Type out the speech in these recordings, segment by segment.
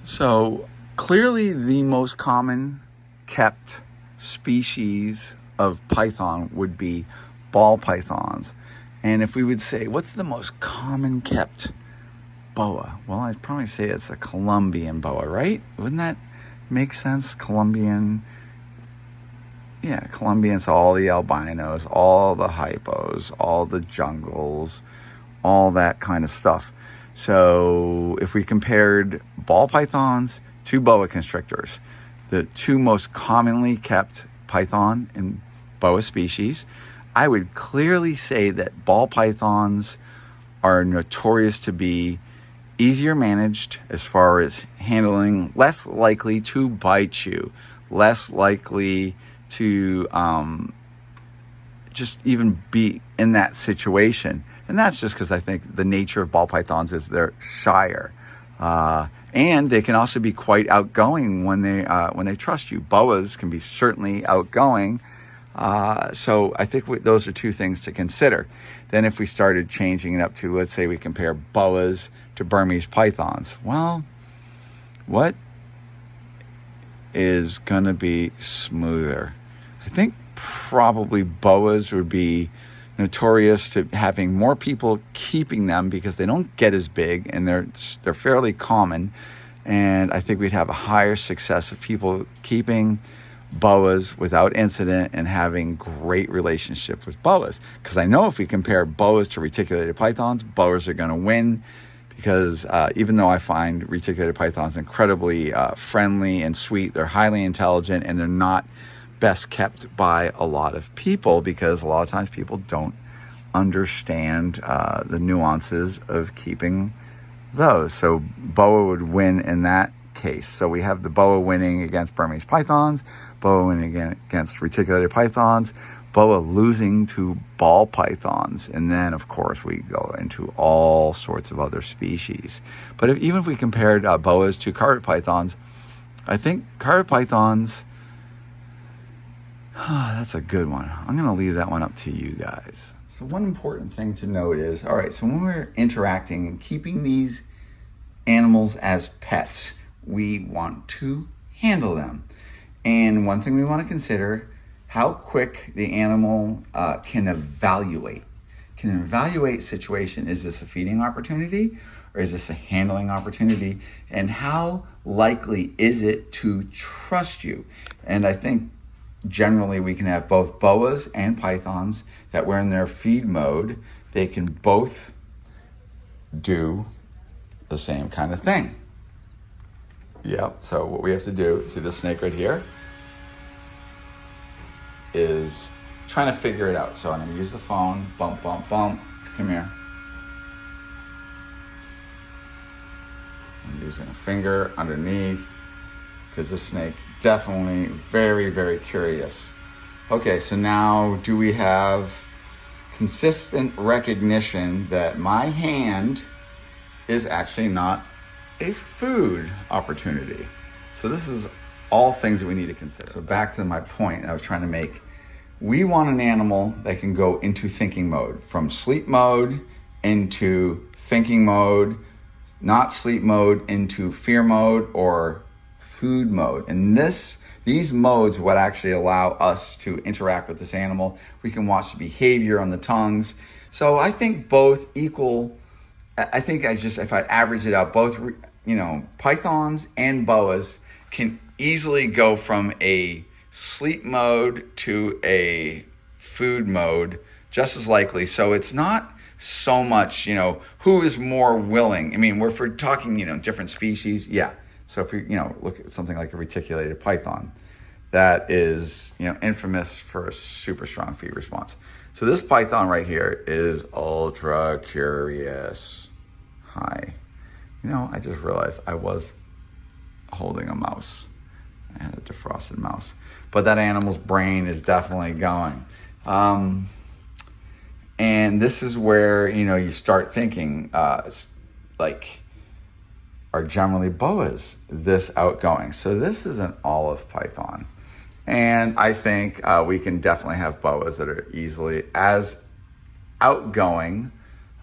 So clearly the most common kept species of python would be ball pythons. And if we would say, what's the most common kept boa? Well, I'd probably say it's a Colombian boa, right? Wouldn't that make sense? Colombian. Yeah, Colombians, all the albinos, all the hypos, all the jungles, all that kind of stuff. So if we compared ball pythons to boa constrictors, the two most commonly kept python and boa species, I would clearly say that ball pythons are notorious to be easier managed as far as handling, less likely to bite you, less likely to just even be in that situation. And that's just because I think the nature of ball pythons is they're shyer. And they can also be quite outgoing when they trust you. Boas can be certainly outgoing. So I think those are two things to consider. Then if we started changing it up to, let's say we compare boas to Burmese pythons. Well, what is going to be smoother? I think probably boas would be notorious to having more people keeping them because they don't get as big and they're fairly common. And I think we'd have a higher success of people keeping boas without incident and having great relationship with boas. Because I know if we compare boas to reticulated pythons, boas are going to win because even though I find reticulated pythons incredibly friendly and sweet, they're highly intelligent and they're not best kept by a lot of people because a lot of times people don't understand the nuances of keeping those. So boa would win in that case. So we have the boa winning against Burmese pythons, boa winning against reticulated pythons, boa losing to ball pythons, and then of course we go into all sorts of other species. But even if we compared boas to carpet pythons, I think carpet pythons, that's a good one. I'm going to leave that one up to you guys. So one important thing to note is, all right, so when we're interacting and keeping these animals as pets, we want to handle them. And one thing we want to consider, how quick the animal can evaluate. Can evaluate situation, is this a feeding opportunity or is this a handling opportunity? And how likely is it to trust you? And I think generally we can have both boas and pythons that when in their feed mode, they can both do the same kind of thing. Yep, so what we have to do, see this snake right here, is trying to figure it out. So I'm going to use the phone, bump, bump, bump, come here. I'm using a finger underneath because this snake definitely very, very curious. Okay, so now do we have consistent recognition that my hand is actually not a food opportunity? So this is all things that we need to consider. So back to my point I was trying to make. We want an animal that can go into thinking mode, from sleep mode into thinking mode, not sleep mode into fear mode or food mode. And these modes would actually allow us to interact with this animal. We can watch the behavior on the tongues. So I think both equal. I think if I average it out, both, pythons and boas can easily go from a sleep mode to a food mode just as likely. So it's not so much, who is more willing. I mean, if we're talking, different species, yeah. So if we, look at something like a reticulated python, that is, infamous for a super strong feed response. So this python right here is ultra curious. Hi. I just realized I was holding a mouse. I had a defrosted mouse. But that animal's brain is definitely going. And this is where, you start thinking, it's like, are generally boas this outgoing? So this is an olive python. And I think we can definitely have boas that are easily as outgoing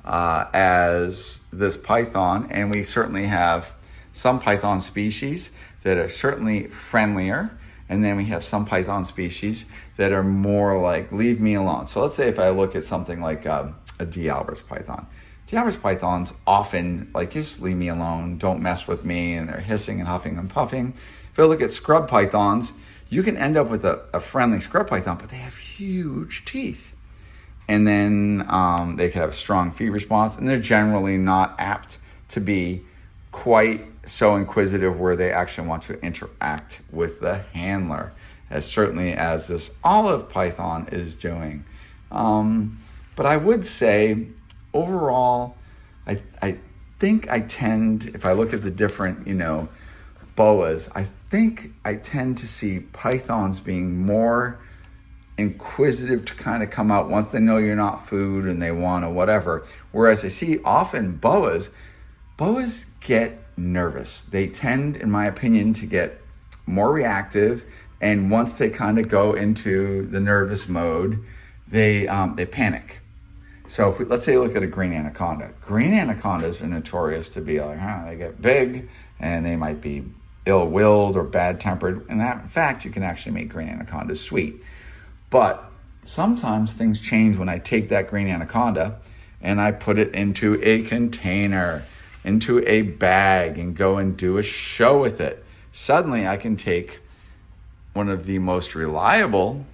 as this python. And we certainly have some python species that are certainly friendlier, and then we have some python species that are more like, leave me alone. So let's say if I look at something like a D'Albers python. D'Albers pythons often like, just leave me alone, don't mess with me, and they're hissing and huffing and puffing. If I look at scrub pythons, you can end up with a friendly scrub python, but they have huge teeth. And then they could have a strong feed response, and they're generally not apt to be quite so inquisitive where they actually want to interact with the handler, as certainly as this olive python is doing. But I would say overall, I think I tend, if I look at the different, boas, I think I tend to see pythons being more inquisitive to kind of come out once they know you're not food and they want to whatever. Whereas I see often boas get nervous. They tend, in my opinion, to get more reactive, and once they kind of go into the nervous mode, they panic. So if let's say you look at a green anaconda. Green anacondas are notorious to be like, they get big and they might be ill-willed or bad-tempered. And in fact, you can actually make green anacondas sweet. But sometimes things change when I take that green anaconda and I put it into a container, into a bag, and go and do a show with it. Suddenly I can take one of the most reliable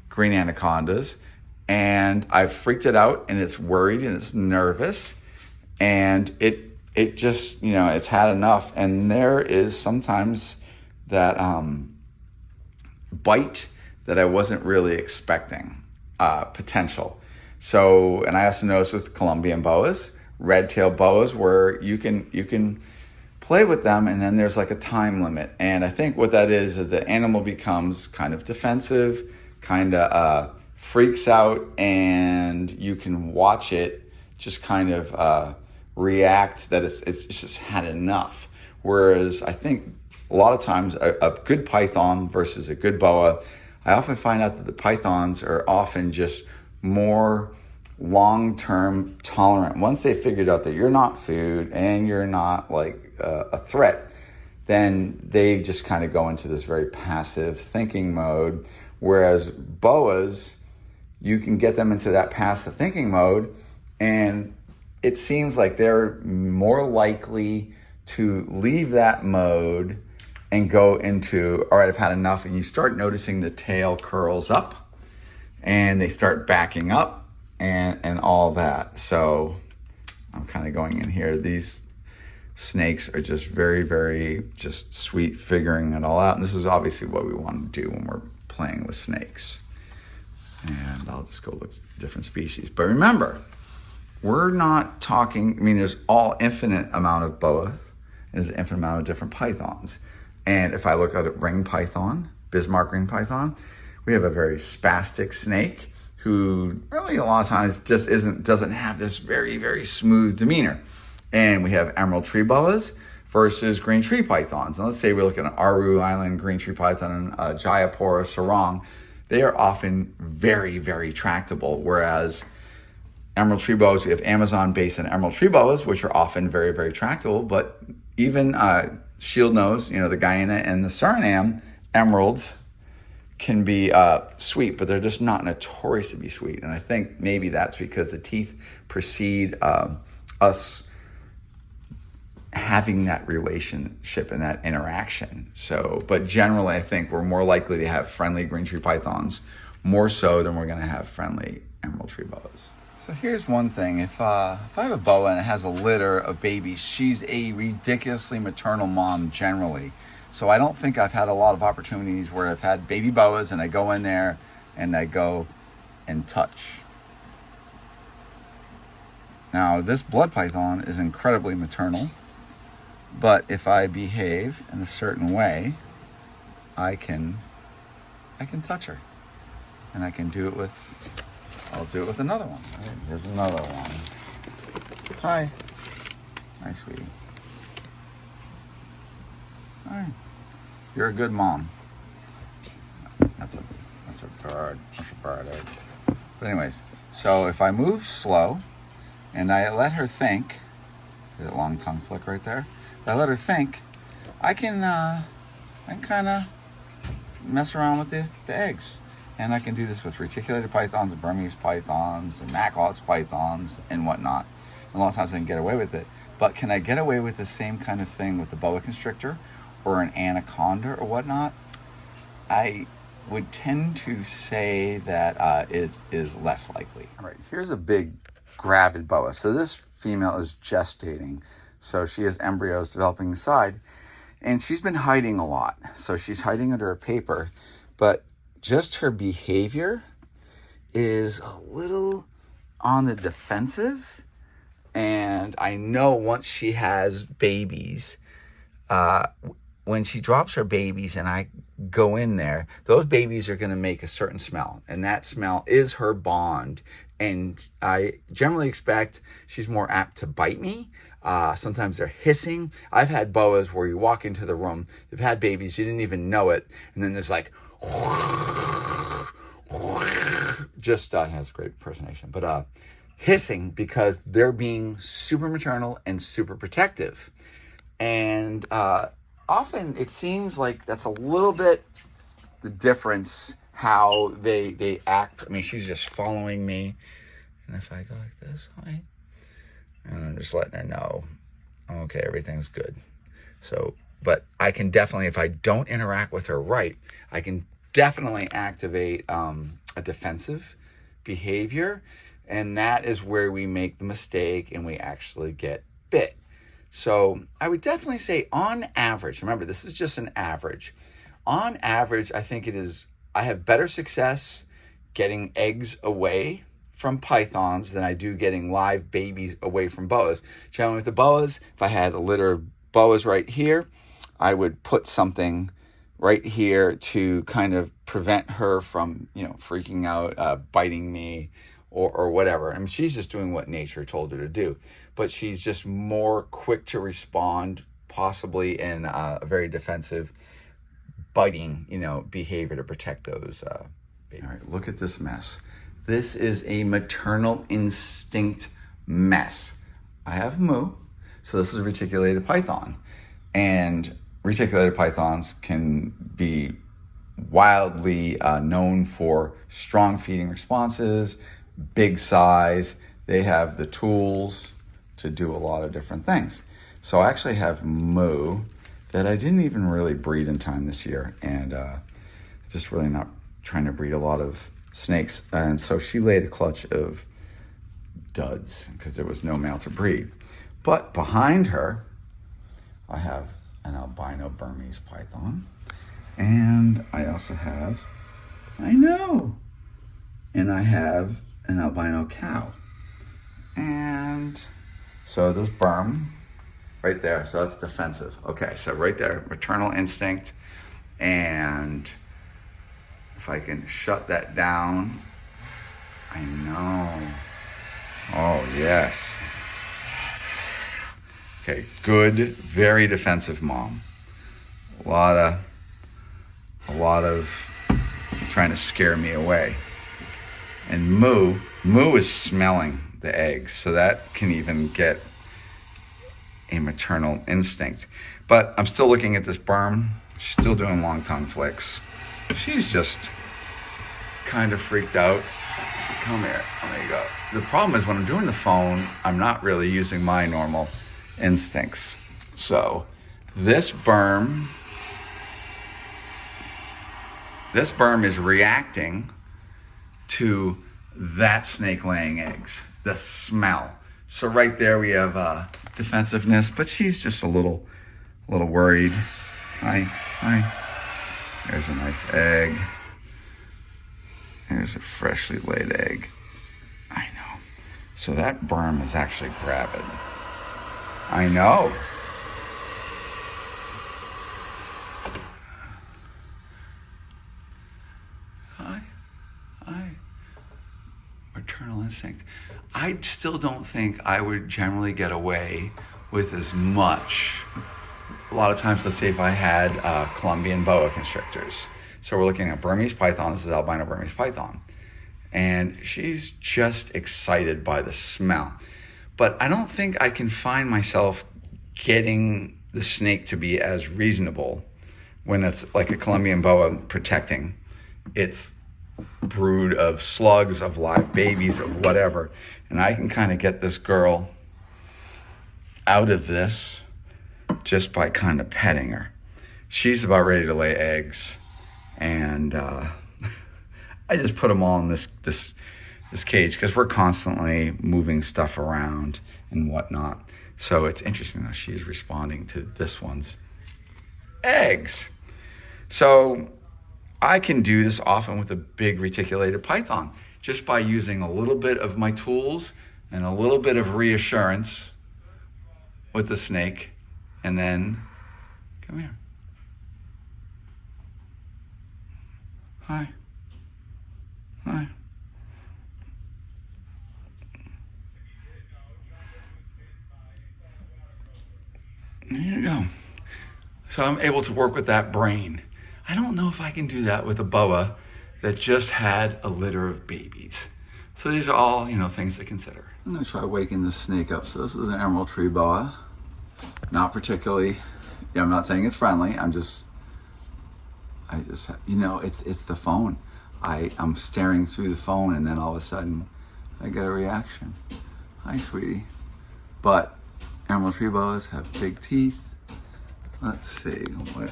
green anacondas, and I've freaked it out, and it's worried and it's nervous, and it just, it's had enough. And there is sometimes that bite that I wasn't really expecting, potential. So, and I also noticed with Colombian boas, red-tailed boas, where you can play with them, and then there's like a time limit. And I think what that is the animal becomes kind of defensive, kind of freaks out, and you can watch it just kind of react that it's just had enough. Whereas I think a lot of times a good python versus a good boa, I often find out that the pythons are often just more long-term tolerant. Once they figured out that you're not food and you're not like a threat, then they just kind of go into this very passive thinking mode. Whereas boas, you can get them into that passive thinking mode, and it seems like they're more likely to leave that mode and go into, all right, I've had enough. And you start noticing the tail curls up and they start backing up and all that. So I'm kind of going in here. These snakes are just very, very just sweet, figuring it all out. And this is obviously what we want to do when we're playing with snakes. And I'll just go look at different species. But remember, we're not talking, there's all infinite amount of boas, and there's an infinite amount of different pythons. And if I look at a ring python, Bismarck ring python, we have a very spastic snake who really a lot of times just doesn't have this very, very smooth demeanor. And we have emerald tree boas versus green tree pythons. And let's say we look at an Aru Island green tree python and Jayapura sarong. They are often very, very tractable, whereas emerald tree boas, we have Amazon basin emerald tree boas, which are often very, very tractable. But even shield nose, the Guyana and the Suriname emeralds can be sweet, but they're just not notorious to be sweet. And I think maybe that's because the teeth precede us having that relationship and that interaction. So, but generally I think we're more likely to have friendly green tree pythons more so than we're going to have friendly emerald tree boas. So here's one thing. If I have a boa and it has a litter of babies, she's a ridiculously maternal mom generally. So I don't think I've had a lot of opportunities where I've had baby boas and I go in there and I go and touch. Now this blood python is incredibly maternal, but if I behave in a certain way, I can touch her. And I can do it I'll do it with another one. Right, here's another one. Hi. Hi, sweetie. Hi. You're a good mom. That's a bird. That's a bird. But anyways, so if I move slow and I let her think, there's a long tongue flick right there. I let her think, I can kind of mess around with the eggs. And I can do this with reticulated pythons and Burmese pythons and Macklot's pythons and whatnot. And a lot of times I can get away with it. But can I get away with the same kind of thing with the boa constrictor or an anaconda or whatnot? I would tend to say that it is less likely. All right, here's a big gravid boa. So this female is gestating. So she has embryos developing inside. And she's been hiding a lot. So she's hiding under a paper. But just her behavior is a little on the defensive. And I know once she has babies, when she drops her babies and I go in there, those babies are going to make a certain smell. And that smell is her bond. And I generally expect she's more apt to bite me. Sometimes they're hissing. I've had boas where you walk into the room, they've had babies, you didn't even know it. And then there's like, just, has a great impersonation, but hissing because they're being super maternal and super protective. And often it seems like that's a little bit the difference how they act. I mean, she's just following me. And if I go like this, hi, and I'm just letting her know, okay, everything's good. So, but I can definitely, if I don't interact with her right, I can definitely activate a defensive behavior. And that is where we make the mistake and we actually get bit. So I would definitely say on average, remember, this is just an average. On average, I think I have better success getting eggs away from pythons than I do getting live babies away from boas. Generally with the boas, if I had a litter of boas right here, I would put something right here to kind of prevent her from, freaking out, biting me or whatever. I mean, she's just doing what nature told her to do. But she's just more quick to respond, possibly in a very defensive, biting, behavior to protect those babies. All right, look at this mess. This is a maternal instinct mess. I have moo, so this is a reticulated python. And reticulated pythons can be wildly known for strong feeding responses, big size. They have the tools to do a lot of different things. So I actually have moo that I didn't even really breed in time this year. And just really not trying to breed a lot of snakes. And so she laid a clutch of duds because there was no male to breed. But behind her, I have an albino Burmese python. And I also have, and I have an albino cow. And so this Burm right there, so that's defensive. Okay, so right there, maternal instinct. And if I can shut that down, I know. Oh, yes. Okay, good, very defensive mom. A lot of trying to scare me away. And moo is smelling the eggs, so that can even get a maternal instinct. But I'm still looking at this Burm. She's still doing long tongue flicks. She's just kind of freaked out. Come here. There you go. The problem is when I'm doing the phone, I'm not really using my normal instincts. So this Burm is reacting to that snake laying eggs, the smell. So right there we have defensiveness, but she's just a little worried. Hi. There's a nice egg. There's a freshly laid egg. I know. So that Burm is actually gravid. I know. Hi. Maternal instinct. I still don't think I would generally get away with as much. A lot of times, let's say if I had Colombian boa constrictors. So we're looking at Burmese python. This is albino Burmese python. And she's just excited by the smell. But I don't think I can find myself getting the snake to be as reasonable when it's like a Colombian boa protecting its brood of slugs, of live babies, of whatever. And I can kind of get this girl out of this just by kind of petting her. She's about ready to lay eggs, and I just put them all in this cage because we're constantly moving stuff around and whatnot. So it's interesting that she's responding to this one's eggs. So I can do this often with a big reticulated python just by using a little bit of my tools and a little bit of reassurance with the snake. And then, come here. Hi. Hi. There you go. So I'm able to work with that brain. I don't know if I can do that with a boa that just had a litter of babies. So these are all, things to consider. I'm gonna try waking this snake up. So this is an emerald tree boa. Not particularly, I'm not saying it's friendly. it's the phone. I'm staring through the phone and then all of a sudden I get a reaction. Hi, sweetie. But emerald tree boas have big teeth. Let's see what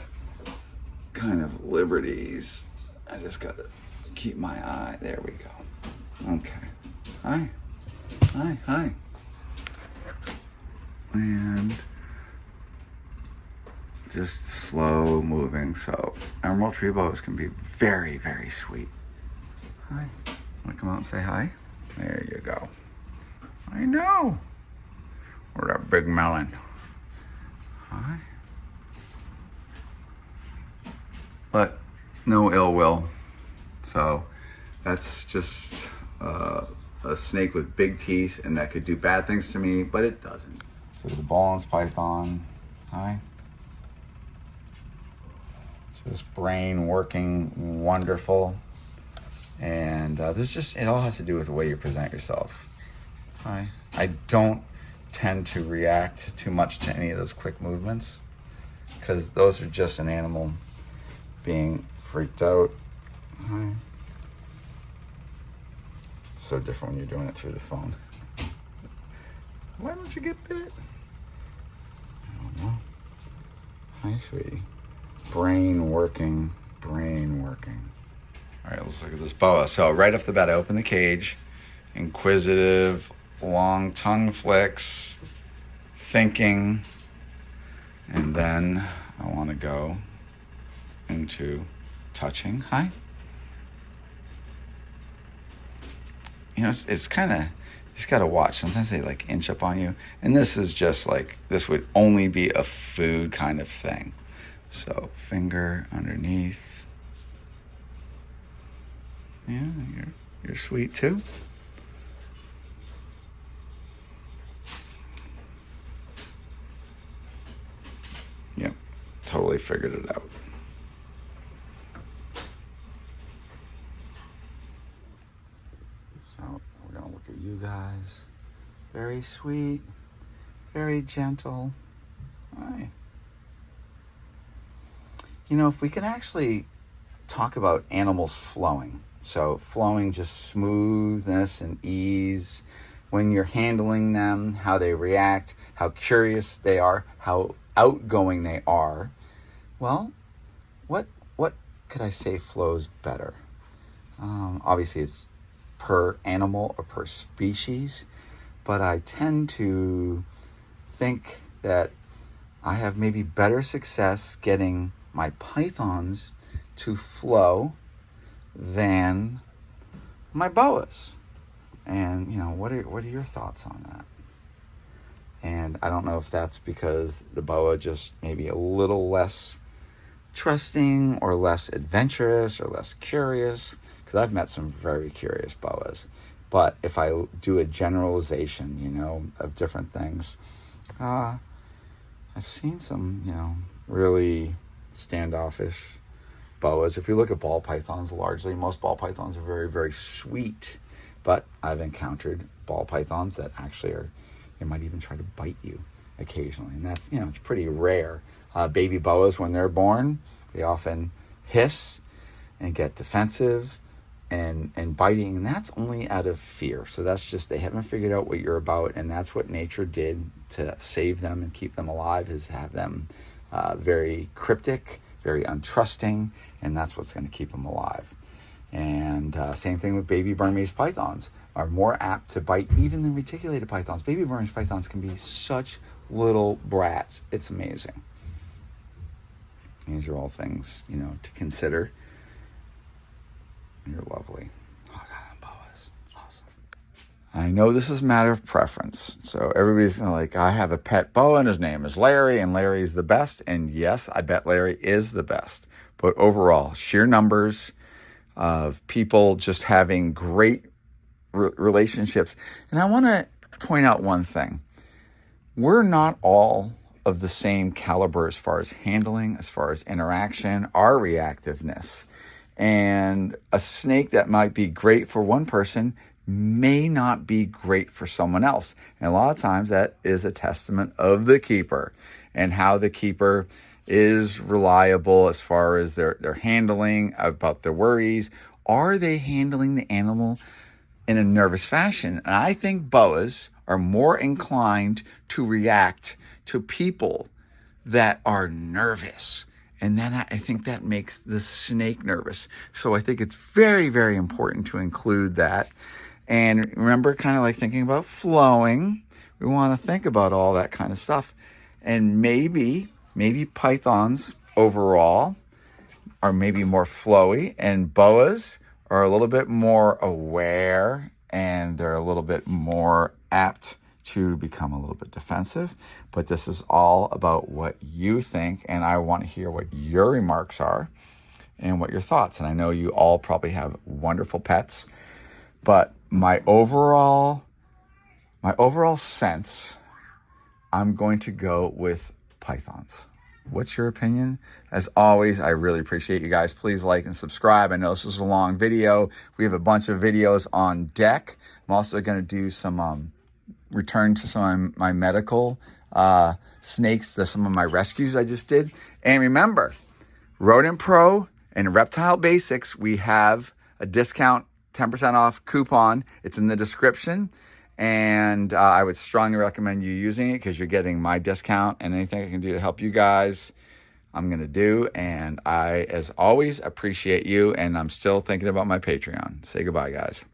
kind of liberties. I just gotta keep my eye. There we go. Okay. Hi. Hi. Hi. And just slow moving. So emerald tree boas can be very, very sweet. Hi. Want to come out and say hi? There you go. I know. Or that big melon. Hi. But no ill will. So that's just a snake with big teeth, and that could do bad things to me, but it doesn't. So the Boas python. Hi. Just brain working wonderful. And it all has to do with the way you present yourself. Hi. I don't tend to react too much to any of those quick movements because those are just an animal being freaked out. Hi. It's so different when you're doing it through the phone. Why don't you get bit? I don't know. Hi, sweetie. Brain working. All right, let's look at this boa. So right off the bat, I open the cage. Inquisitive, long tongue flicks, thinking. And then I want to go into touching. Hi. It's kind of, you just got to watch. Sometimes they like inch up on you. And this is just like, this would only be a food kind of thing. So finger underneath. Yeah, you're sweet too. Yep, totally figured it out. So we're gonna look at you guys. Very sweet, very gentle. Hi. If we can actually talk about animals flowing. So flowing, just smoothness and ease when you're handling them, how they react, how curious they are, how outgoing they are. Well, what could I say flows better? Obviously, it's per animal or per species, but I tend to think that I have maybe better success getting my pythons to flow than my boas. And what are your thoughts on that? And I don't know if that's because the boa just maybe a little less trusting or less adventurous or less curious, because I've met some very curious boas. But if I do a generalization, of different things, I've seen some, really standoffish boas. If you look at ball pythons, largely, most ball pythons are very, very sweet. But I've encountered ball pythons that actually they might even try to bite you. occasionally. And that's, it's pretty rare. Baby boas, when they're born, they often hiss and get defensive and biting, and that's only out of fear. So that's just, they haven't figured out what you're about, and that's what nature did to save them and keep them alive, is have them very cryptic, very untrusting, and that's what's going to keep them alive. And same thing with baby Burmese pythons, are more apt to bite even than reticulated pythons. Baby Burmese pythons can be such little brats. It's amazing. These are all things, to consider. You're lovely. Oh God, Boas. Awesome. I know this is a matter of preference. So everybody's going to I have a pet boa and his name is Larry, and Larry's the best. And yes, I bet Larry is the best. But overall, sheer numbers of people just having great relationships. And I want to point out one thing. We're not all of the same caliber as far as handling, as far as interaction, our reactiveness. And a snake that might be great for one person may not be great for someone else. And a lot of times that is a testament of the keeper and how the keeper is reliable as far as their handling, about their worries. Are they handling the animal in a nervous fashion? And I think boas are more inclined to react to people that are nervous. And then I think that makes the snake nervous. So I think it's very, very important to include that. And remember, kind of thinking about flowing, we want to think about all that kind of stuff. And maybe pythons overall are maybe more flowy, and boas are a little bit more aware, and they're a little bit more apt to become a little bit defensive. But this is all about what you think, and I want to hear what your remarks are and what your thoughts. And I know you all probably have wonderful pets, but my overall sense, I'm going to go with pythons. What's your opinion? As always, I really appreciate you guys. Please like and subscribe. I know this is a long video. We have a bunch of videos on deck. I'm also going to do some return to some of my medical snakes, some of my rescues I just did. And remember, RodentPro and Reptile Basics, we have a discount 10% off coupon. It's in the description. And I would strongly recommend you using it, because you're getting my discount, and anything I can do to help you guys, I'm going to do. And I, as always, appreciate you. And I'm still thinking about my Patreon. Say goodbye, guys.